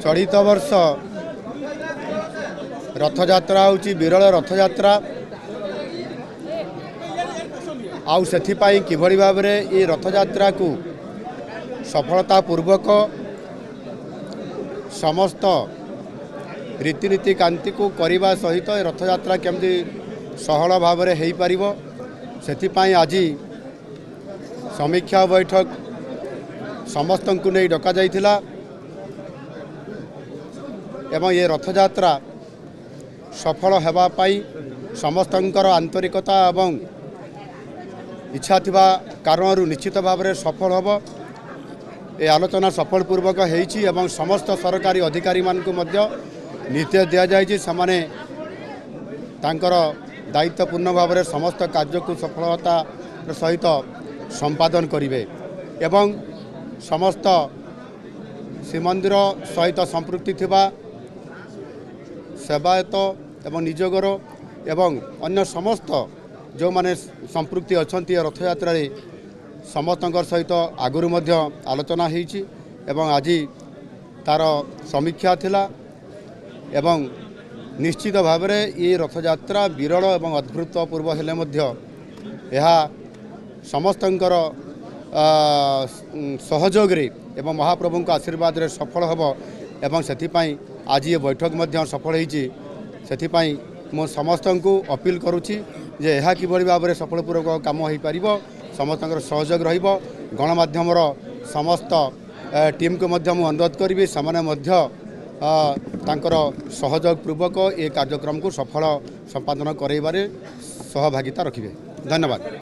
चलित वर्ष रथयात्रा हूँ विरल रथयात्रा आउ से किभली भाव में ये रथयात्रा को सफलता पूर्वक समस्त रीतिनीति कांति को करने सहित रथयात्रा केमती सहल भाव में हो पार से आज समीक्षा बैठक समस्त को नहीं डका जाइथिला एवं ये रथयात्रा सफल हेबा पाई समस्तंकर आंतरिकता एवं इच्छा थिबा कारण निश्चित भाव में सफल होब ए आलोचना सफल पूर्वक होईछि एवं समस्त सरकारी अधिकारी मानकु मध्य निर्देश दिया जाइछि समाने तांकर दायित्वपूर्ण भाव में समस्त कार्य को सफलता सहित संपादन करिवे एवं समस्त श्रीमंदिर सहित संपृक्ति थिबा सेवायत एवं निजोगर एवं अन्य समस्त जो माने संपृक्ति अच्छी रथयात्रा समस्त सहित आगुरी मध्य आलोचना होईछि एवं आज तार समीक्षा थिला एवं निश्चित भाव में ये रथयात्रा विरल एवं अभूतपूर्व हेले मध्य यह समस्तंकर सहयोग एवं महाप्रभु का आशीर्वाद रे सफल होब एवं से आज ये बैठक मध्य सफल होईछि से मो समस्त को अपील करुच्ची जे यह किभली भाव में सफलपूर्वक काम हो पार समस्त सहयोग रहिब गणमाध्यम समस्त टीम को मध्य मु अनुरोध करी से सहयोग पूर्वक ये कार्यक्रम को सफल संपादन कराइबारे सहभागिता रखिए। धन्यवाद।